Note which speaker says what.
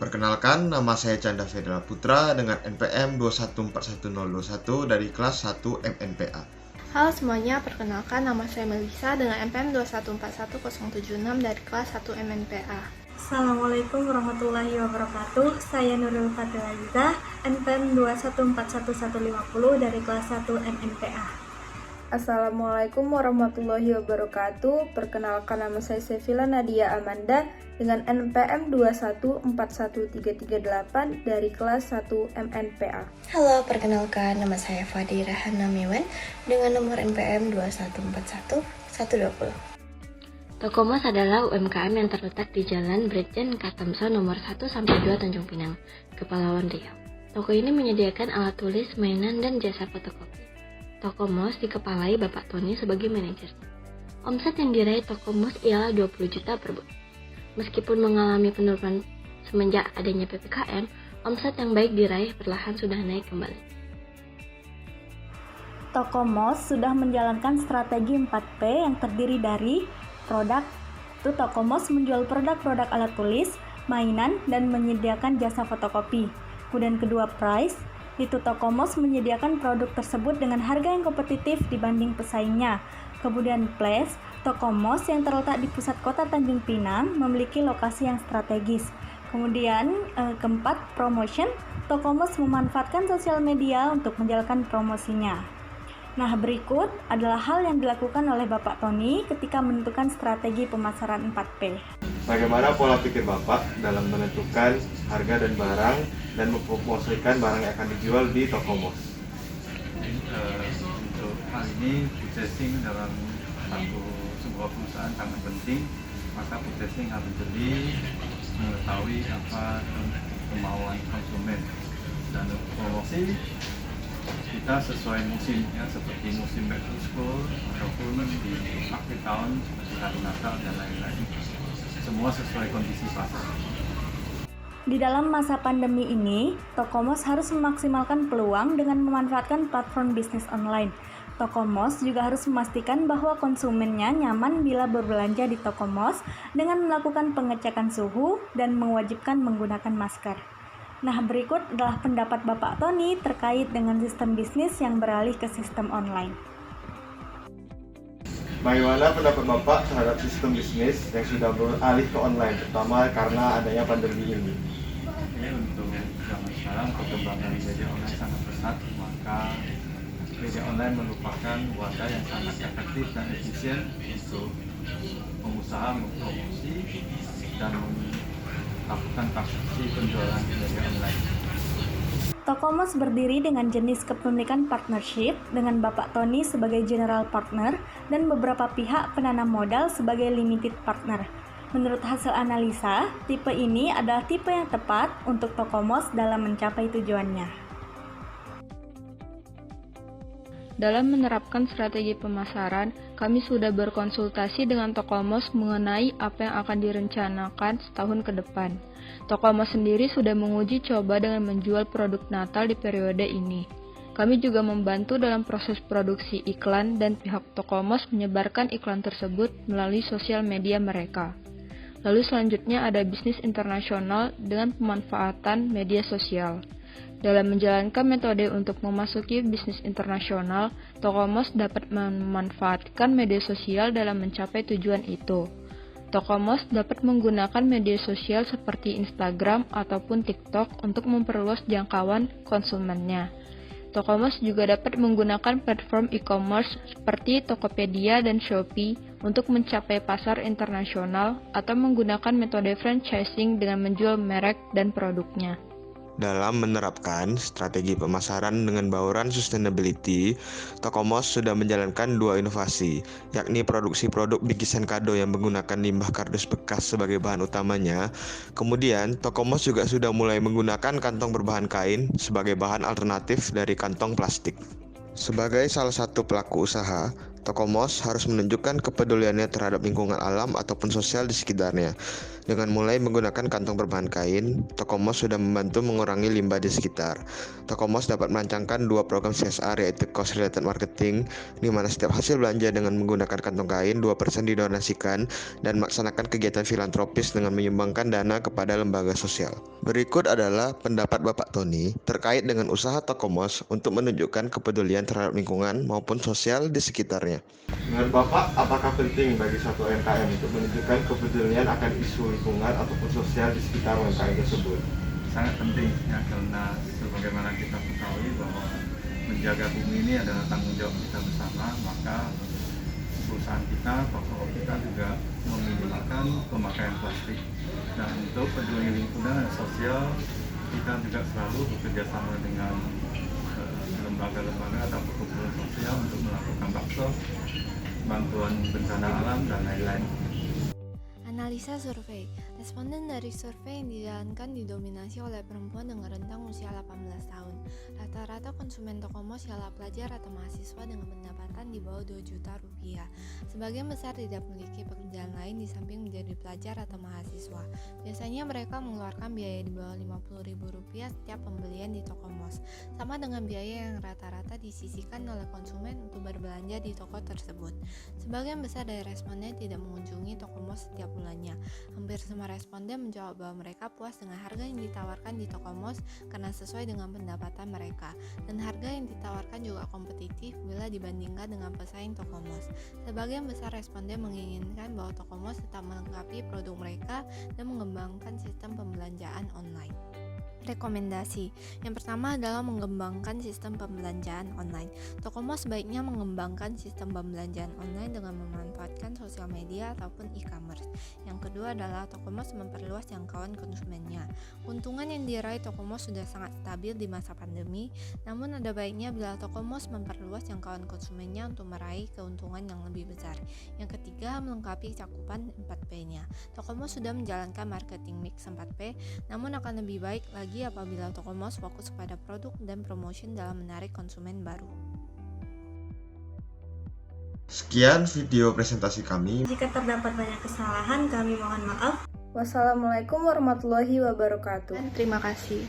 Speaker 1: Perkenalkan, nama saya Canda Federa Putra dengan NPM 2141021 dari kelas 1 MNPA.
Speaker 2: Halo semuanya, perkenalkan nama saya Melisa dengan NPM 2141076 dari kelas 1 MNPA.
Speaker 3: Assalamualaikum warahmatullahi wabarakatuh. Saya Nurul Fadila, NPM 2141150 dari kelas 1 MNPA.
Speaker 4: Assalamualaikum warahmatullahi wabarakatuh. Perkenalkan nama saya Sevilla Nadia Amanda dengan NPM 2141338 dari kelas 1 MNPA.
Speaker 5: Halo, perkenalkan nama saya Fadira Hanamiwan dengan nomor NPM 2141120.
Speaker 6: Tokomos adalah UMKM yang terletak di Jalan Brigjen Kartamso nomor 1-2 Tanjung Pinang, Kepulauan Riau. Toko ini menyediakan alat tulis, mainan, dan jasa fotokopi. Tokomos dikepalai Bapak Tony sebagai manajer. Omset yang diraih Tokomos ialah 20 juta per bulan. Meskipun mengalami penurunan semenjak adanya PPKM, omset yang baik diraih perlahan sudah naik kembali.
Speaker 3: Tokomos sudah menjalankan strategi 4P yang terdiri dari produk. Tokomos menjual produk-produk alat tulis, mainan, dan menyediakan jasa fotokopi. Kemudian kedua, price. Tokomos menyediakan produk tersebut dengan harga yang kompetitif dibanding pesaingnya. Kemudian place, Tokomos yang terletak di pusat kota Tanjung Pinang memiliki lokasi yang strategis. Kemudian keempat, promotion, Tokomos memanfaatkan sosial media untuk menjalankan promosinya. Nah, berikut adalah hal yang dilakukan oleh Bapak Tony ketika menentukan strategi pemasaran 4P.
Speaker 1: Bagaimana pola pikir Bapak dalam menentukan harga dan barang dan mempromosikan barang yang akan dijual di Tokomos?
Speaker 7: Untuk hal ini, purchasing dalam sebuah perusahaan sangat penting. Maka purchasing harus jeli mengetahui apa kemauan konsumen, dan untuk promosi kita sesuai musim, ya, seperti musim back to school ataupun di akhir tahun seperti hari Natal dan lain-lain. Semua sesuai kondisi pasar.
Speaker 3: Di dalam masa pandemi ini, Tokomos harus memaksimalkan peluang dengan memanfaatkan platform bisnis online. Tokomos juga harus memastikan bahwa konsumennya nyaman bila berbelanja di Tokomos dengan melakukan pengecekan suhu dan mewajibkan menggunakan masker. Nah, berikut adalah pendapat Bapak Tony terkait dengan sistem bisnis yang beralih ke sistem online.
Speaker 1: Bagaimana pendapat Bapak terhadap sistem bisnis yang sudah beralih ke online, terutama karena adanya pandemi ini?
Speaker 7: Untuk zaman sekarang perkembangan media online sangat pesat, maka media online merupakan wadah yang sangat efektif dan efisien untuk pengusaha mempromosi dan melakukan transaksi penjualan media online.
Speaker 3: Tokomos berdiri dengan jenis kepemilikan partnership dengan Bapak Tony sebagai general partner dan beberapa pihak penanam modal sebagai limited partner. Menurut hasil analisa, tipe ini adalah tipe yang tepat untuk Tokomos dalam mencapai tujuannya.
Speaker 4: Dalam menerapkan strategi pemasaran, kami sudah berkonsultasi dengan Tokomos mengenai apa yang akan direncanakan setahun ke depan. Tokomos sendiri sudah menguji coba dengan menjual produk Natal di periode ini. Kami juga membantu dalam proses produksi iklan dan pihak Tokomos menyebarkan iklan tersebut melalui sosial media mereka. Lalu selanjutnya ada bisnis internasional dengan pemanfaatan media sosial. Dalam menjalankan metode untuk memasuki bisnis internasional, Tokomos dapat memanfaatkan media sosial dalam mencapai tujuan itu. Tokomos dapat menggunakan media sosial seperti Instagram ataupun TikTok untuk memperluas jangkauan konsumennya. Tokomos juga dapat menggunakan platform e-commerce seperti Tokopedia dan Shopee untuk mencapai pasar internasional atau menggunakan metode franchising dengan menjual merek dan produknya.
Speaker 1: Dalam menerapkan strategi pemasaran dengan bauran sustainability, Tokomos sudah menjalankan dua inovasi, yakni produksi produk bingkisan kado yang menggunakan limbah kardus bekas sebagai bahan utamanya. Kemudian, Tokomos juga sudah mulai menggunakan kantong berbahan kain sebagai bahan alternatif dari kantong plastik. Sebagai salah satu pelaku usaha, Tokomos harus menunjukkan kepeduliannya terhadap lingkungan alam ataupun sosial di sekitarnya. Dengan mulai menggunakan kantong berbahan kain, Tokomos sudah membantu mengurangi limbah di sekitar. Tokomos dapat merancangkan 2 program CSR, yaitu Cost Related Marketing, di mana setiap hasil belanja dengan menggunakan kantong kain 2% didonasikan, dan melaksanakan kegiatan filantropis dengan menyumbangkan dana kepada lembaga sosial. Berikut adalah pendapat Bapak Tony terkait dengan usaha Tokomos untuk menunjukkan kepedulian terhadap lingkungan maupun sosial di sekitarnya. Menurut Bapak, apakah penting bagi satu UMKM untuk menunjukkan kepedulian akan isu lingkungan ataupun sosial di sekitar UMKM tersebut?
Speaker 7: Sangat penting ya, karena sebagaimana kita ketahui bahwa menjaga bumi ini adalah tanggung jawab kita bersama, maka perusahaan kita, toko kita juga meminimalkan pemakaian plastik. Dan untuk peduli lingkungan dan sosial, kita juga selalu bekerja sama dengan lembaga-lembaga atau perkumpulan sosial untuk melakukan baksos, bantuan bencana alam, dan lain-lain.
Speaker 2: Analisa survei. Responden dari survei yang dijalankan didominasi oleh perempuan dengan rentang usia 18 tahun. Rata-rata konsumen Tokomos ialah pelajar atau mahasiswa dengan pendapatan di bawah 2 juta rupiah. Sebagian besar tidak memiliki pekerjaan lain di samping menjadi pelajar atau mahasiswa. Biasanya mereka mengeluarkan biaya di bawah Rp50.000 setiap pembelian di Tokomos, sama dengan biaya yang rata-rata disisihkan oleh konsumen untuk berbelanja di toko tersebut. Sebagian besar dari responden tidak mengunjungi Tokomos setiap bulannya. Hampir semua responden menjawab bahwa mereka puas dengan harga yang ditawarkan di Tokomos karena sesuai dengan pendapatan mereka, dan harga yang ditawarkan juga kompetitif bila dibandingkan dengan pesaing Tokomos. Sebagian besar responden menginginkan bahwa Tokomos tetap melengkapi produk mereka dan mengembangkan sistem pembelanjaan online. Rekomendasi. Yang pertama adalah mengembangkan sistem pembelanjaan online. Tokomos sebaiknya mengembangkan sistem pembelanjaan online dengan memanfaatkan sosial media ataupun e-commerce. Yang kedua adalah Tokomos memperluas jangkauan konsumennya. Keuntungan yang diraih Tokomos sudah sangat stabil di masa pandemi, namun ada baiknya bila Tokomos memperluas jangkauan konsumennya untuk meraih keuntungan yang lebih besar. Yang ketiga, melengkapi cakupan 4P-nya. Tokomos sudah menjalankan marketing mix 4P, namun akan lebih baik lagi apabila Tokomos fokus pada produk dan promotion dalam menarik konsumen baru.
Speaker 1: Sekian video presentasi kami.
Speaker 3: Jika terdapat banyak kesalahan, kami mohon maaf.
Speaker 2: Wassalamualaikum warahmatullahi wabarakatuh. Terima kasih.